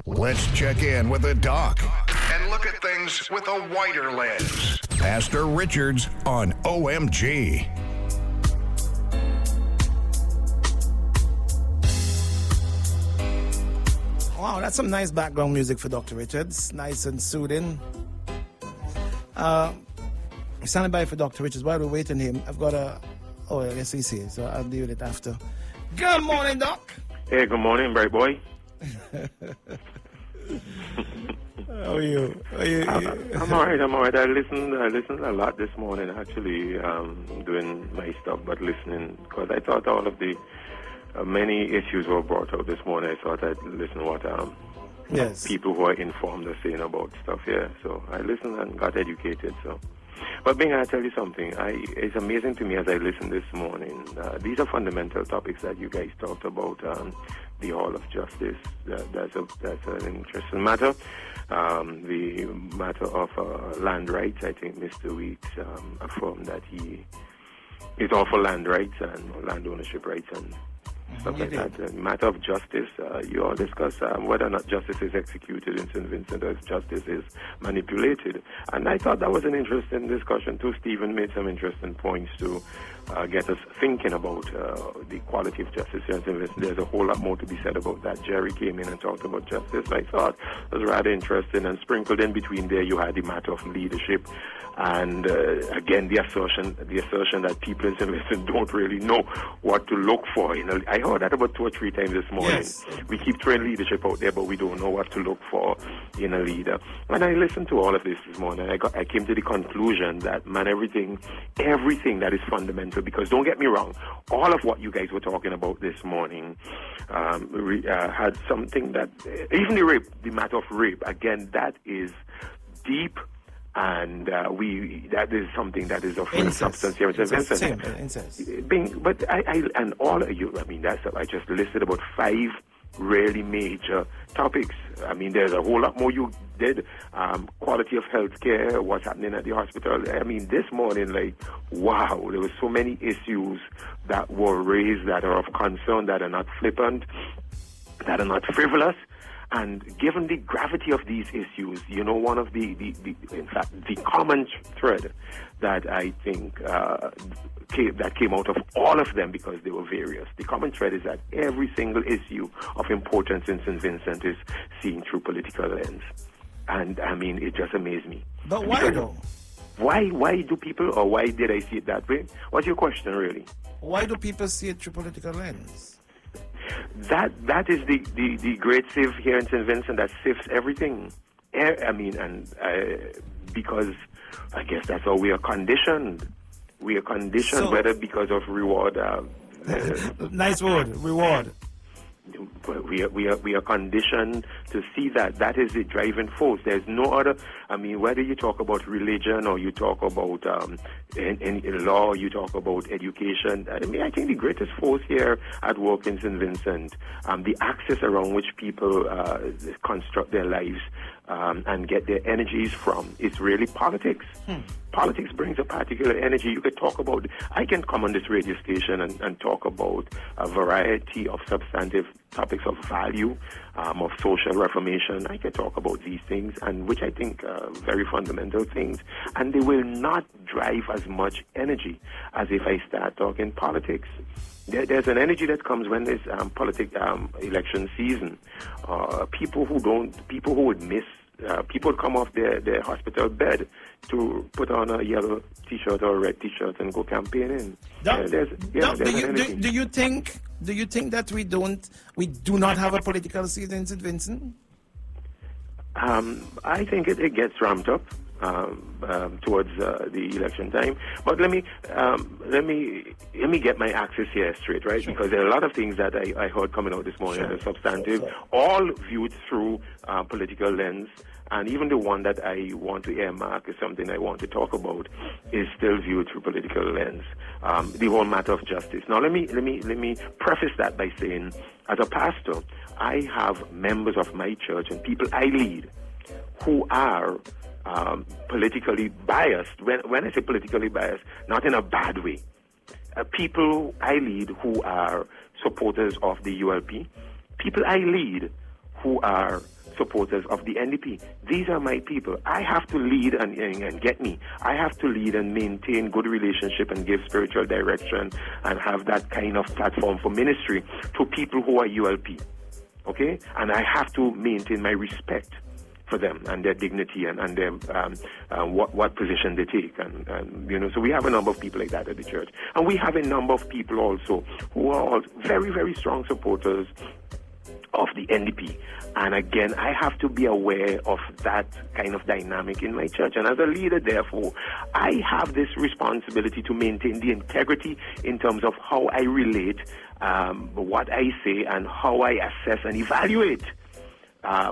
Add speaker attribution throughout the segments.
Speaker 1: Let's check in with the doc and look at things with a wider lens. Pastor Richards on OMG.
Speaker 2: Wow, that's some nice background music for Dr. Richards. Nice and soothing. Standing by for Dr. Richards. While we're waiting him, I've got yes, he's here, so I'll deal with it after. Good morning, Doc.
Speaker 3: Hey, good morning, bright boy.
Speaker 2: How are you?
Speaker 3: I'm all right. I listened a lot this morning, actually, doing my stuff, but listening, because I thought all of the many issues were brought out this morning. I thought I'd listen to what people who are informed are saying about stuff here. So I listened and got educated. So, but Bing, I tell you something. It's amazing to me as I listened this morning. These are fundamental topics that you guys talked about. The Hall of Justice. That's an interesting matter. The matter of land rights. I think Mr. Weeks affirmed that he is all for land rights and land ownership rights and stuff like that. The matter of justice, you all discuss whether or not justice is executed in St. Vincent or if justice is manipulated. And I thought that was an interesting discussion too. Stephen made some interesting points to get us thinking about the quality of justice here in St. Vincent. There's a whole lot more to be said about that. Jerry came in and talked about justice. I thought it was rather interesting, and sprinkled in between there you had the matter of leadership. And again, the assertion that people in St. Vincent don't really know what to look for. You know, I heard that about 2 or 3 times this morning.
Speaker 2: Yes.
Speaker 3: We keep throwing leadership out there, but we don't know what to look for in a leader. When I listened to all of this morning, I came to the conclusion that, man, everything that is fundamental, because don't get me wrong, all of what you guys were talking about this morning had something that, even the matter of rape, again, that is deep. And that is something that is of substance here in St. Vincent.
Speaker 2: Incest.
Speaker 3: But and all of you, I mean, I just listed about 5 really major topics. I mean, there's a whole lot more you did. Quality of health care, what's happening at the hospital. I mean, this morning, wow, there were so many issues that were raised that are of concern, that are not flippant, that are not frivolous. And given the gravity of these issues, you know, one of the common thread that I think that came out of all of them, because they were various, the common thread is that every single issue of importance in St. Vincent is seen through political lens. And, I mean, it just amazed me.
Speaker 2: But why, though?
Speaker 3: Why do people, or why did I see it that way? What's your question, really?
Speaker 2: Why do people see it through political lens?
Speaker 3: That is the great sieve here in St. Vincent that sifts everything. I mean, because I guess that's how we are conditioned. We are conditioned, whether because of reward.
Speaker 2: Nice word, reward.
Speaker 3: We are conditioned to see that is the driving force. There's no other. I mean, whether you talk about religion or you talk about in law, you talk about education. I mean, I think the greatest force here at work in St. Vincent, the axis around which people construct their lives and get their energies from, is really politics. Politics brings a particular energy. You could talk about, I can come on this radio station and talk about a variety of substantive topics of value, of social reformation. I can talk about these things, and which I think are very fundamental things. And they will not drive as much energy as if I start talking politics. There's an energy that comes when there's election season. People who would miss, people come off their hospital bed to put on a yellow T-shirt or a red T-shirt and go campaigning.
Speaker 2: Do you think that we do not have a political season in St. Vincent?
Speaker 3: I think it gets ramped up towards the election time. But let me get my axis here straight, right? Sure. Because there are a lot of things that I heard coming out this morning that are substantive, all viewed through political lens. And even the one that I want to earmark is something I want to talk about is still viewed through political lens. The whole matter of justice. Now, let me preface that by saying, as a pastor, I have members of my church and people I lead who are politically biased. When I say politically biased, not in a bad way. People I lead who are supporters of the ULP. People I lead who are supporters of the NDP. These are my people. I have to lead and get me. I have to lead and maintain good relationship and give spiritual direction and have that kind of platform for ministry to people who are ULP. Okay? And I have to maintain my respect for them and their dignity and their what position they take. And you know, so we have a number of people like that at the church. And we have a number of people also who are all very, very strong supporters of the NDP. And again, I have to be aware of that kind of dynamic in my church. And as a leader, therefore, I have this responsibility to maintain the integrity in terms of how I relate, what I say, and how I assess and evaluate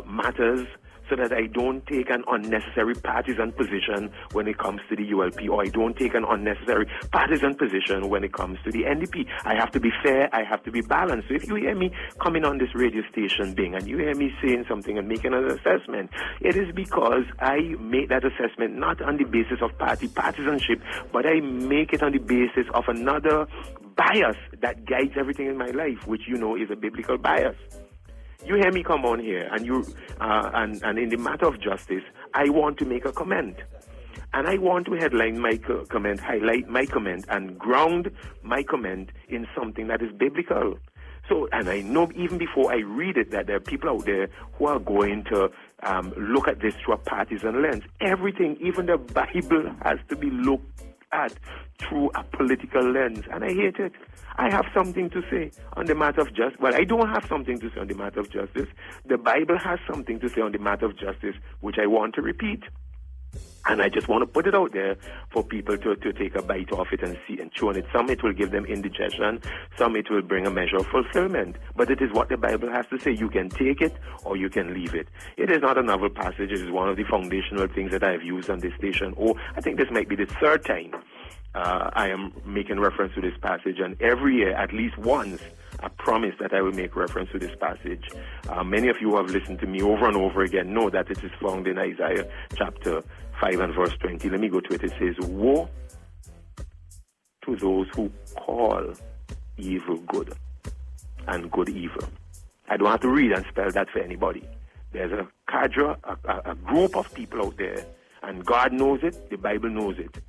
Speaker 3: matters, so that I don't take an unnecessary partisan position when it comes to the ULP, or I don't take an unnecessary partisan position when it comes to the NDP. I have to be fair, I have to be balanced. So if you hear me coming on this radio station, Bing, and you hear me saying something and making an assessment, it is because I make that assessment not on the basis of party partisanship, but I make it on the basis of another bias that guides everything in my life, which you know is a biblical bias. You hear me come on here, and you and in the matter of justice, I want to make a comment, and I want to headline my comment, highlight my comment, and ground my comment in something that is biblical. So, and I know even before I read it that there are people out there who are going to look at this through a partisan lens. Everything, even the Bible, has to be looked at through a political lens, and I hate it. I have something to say on the matter of justice. Well, I don't have something to say on the matter of justice. The Bible has something to say on the matter of justice, which I want to repeat. And I just want to put it out there for people to take a bite off it and see and chew on it. Some it will give them indigestion, some it will bring a measure of fulfillment. But it is what the Bible has to say. You can take it or you can leave it. It is not a novel passage. It is one of the foundational things that I have used on this station. I think this might be the third time I am making reference to this passage, and every year, at least once, I promise that I will make reference to this passage. Many of you who have listened to me over and over again know that it is found in Isaiah chapter 5 and verse 20. Let me go to it. It says, "Woe to those who call evil good and good evil." I don't have to read and spell that for anybody. There's a cadre, a group of people out there, and God knows it, the Bible knows it.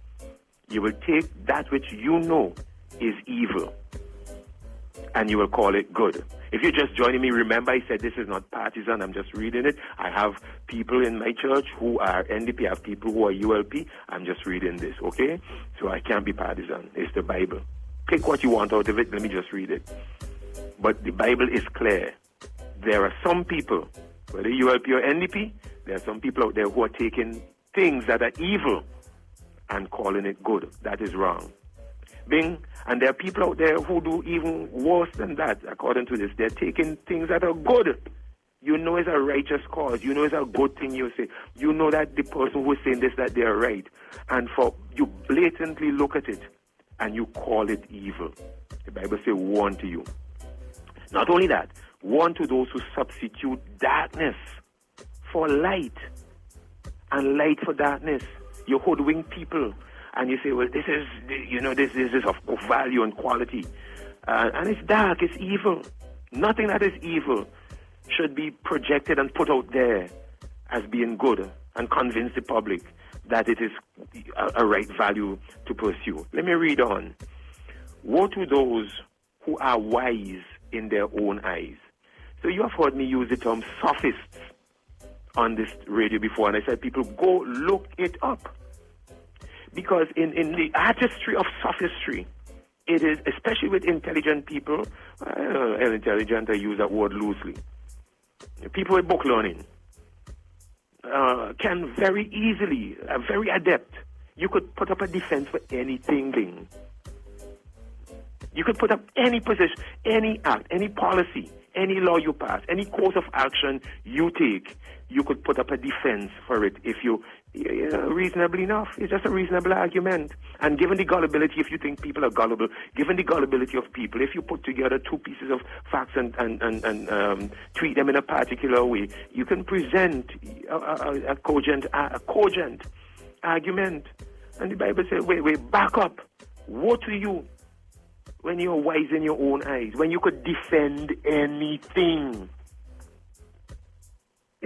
Speaker 3: You will take that which you know is evil, and you will call it good. If you're just joining me, remember I said this is not partisan. I'm just reading it. I have people in my church who are NDP. I have people who are ULP. I'm just reading this, okay? So I can't be partisan. It's the Bible. Pick what you want out of it. Let me just read it. But the Bible is clear. There are some people, whether ULP or NDP, there are some people out there who are taking things that are evil and calling it good. That is wrong. Bing. And there are people out there who do even worse than that, according to this. They're taking things that are good. You know it's a righteous cause. You know it's a good thing you say. You know that the person who is saying this, that they are right. And for you blatantly look at it and you call it evil. The Bible says, "Woe unto you." Not only that, woe unto those who substitute darkness for light and light for darkness. You hoodwink people, and you say, "Well, this is, this is of value and quality," and it's dark, it's evil. Nothing that is evil should be projected and put out there as being good and convince the public that it is a right value to pursue. Let me read on. "Woe to those who are wise in their own eyes." So you have heard me use the term sophists on this radio before, and I said, people, go look it up. Because in the artistry of sophistry, it is, especially with intelligent people, intelligent, I use that word loosely, people with book learning, can very easily, very adept. You could put up a defense for anything. You could put up any position, any act, any policy, any law you pass, any course of action you take. You could put up a defense for it if you reasonably enough. It's just a reasonable argument. And given the gullibility, if you think people are gullible, given the gullibility of people, if you put together two pieces of facts and treat them in a particular way, you can present a cogent argument. And the Bible says, wait, back up. Woe to you when you're wise in your own eyes, when you could defend anything.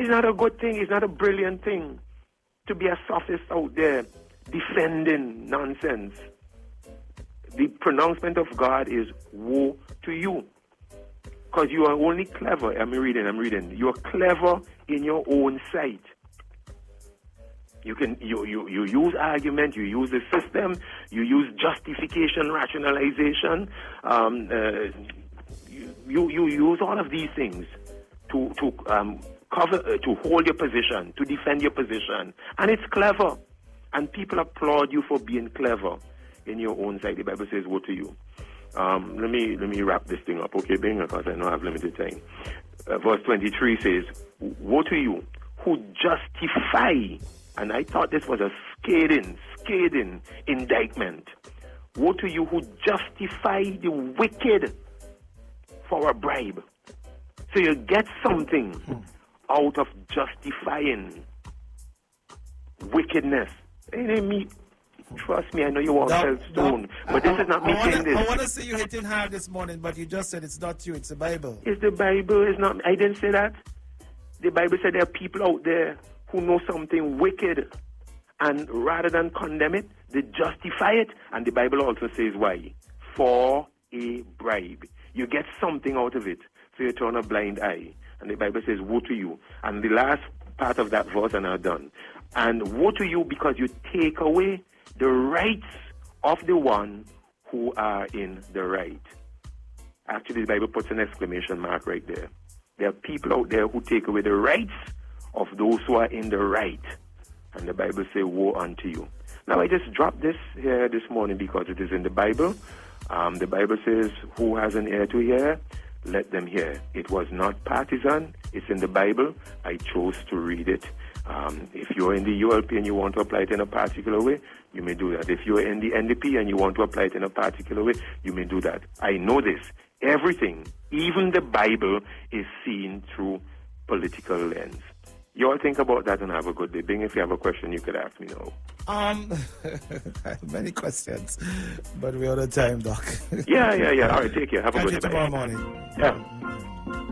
Speaker 3: It's not a good thing. It's not a brilliant thing to be a sophist out there defending nonsense. The pronouncement of God is woe to you. Because you are only clever. I'm reading. You are clever in your own sight. You use argument, you use the system, you use justification, rationalization. You use all of these things to cover, to hold your position, to defend your position, and it's clever. And people applaud you for being clever in your own sight. The Bible says, "Woe to you." Let me wrap this thing up, okay, Bing? Because I know I have limited time. Verse 23 says, "Woe to you who justify," and I thought this was a scathing indictment. "Woe to you who justify the wicked for a bribe." So you get something out of justifying wickedness. Trust me, I know you won't sell stone, but this is not me saying this.
Speaker 2: I want to say you hitting hard this morning, but you just said it's not you, it's the Bible.
Speaker 3: It's the Bible, it's not. I didn't say that. The Bible said there are people out there who know something wicked, and rather than condemn it, they justify it. And the Bible also says why? For a bribe. You get something out of it, so you turn a blind eye. And the Bible says, "Woe to you." And the last part of that verse, and I'm done. "And woe to you because you take away the rights of the one who are in the right." Actually, the Bible puts an exclamation mark right there. There are people out there who take away the rights of those who are in the right. And the Bible says, "Woe unto you." Now, I just dropped this here this morning because it is in the Bible. The Bible says, "Who has an ear to hear, let them hear." It was not partisan. It's in the Bible. I chose to read it. If you're in the ULP and you want to apply it in a particular way, you may do that. If you're in the NDP and you want to apply it in a particular way, you may do that. I know this. Everything, even the Bible, is seen through political lens. You all think about that and have a good day. Bing, if you have a question, you could ask me now.
Speaker 2: I have many questions, but we're out of time, Doc.
Speaker 3: Yeah. All right, take care. Have a good day.
Speaker 2: Catch you tomorrow morning.
Speaker 3: Yeah.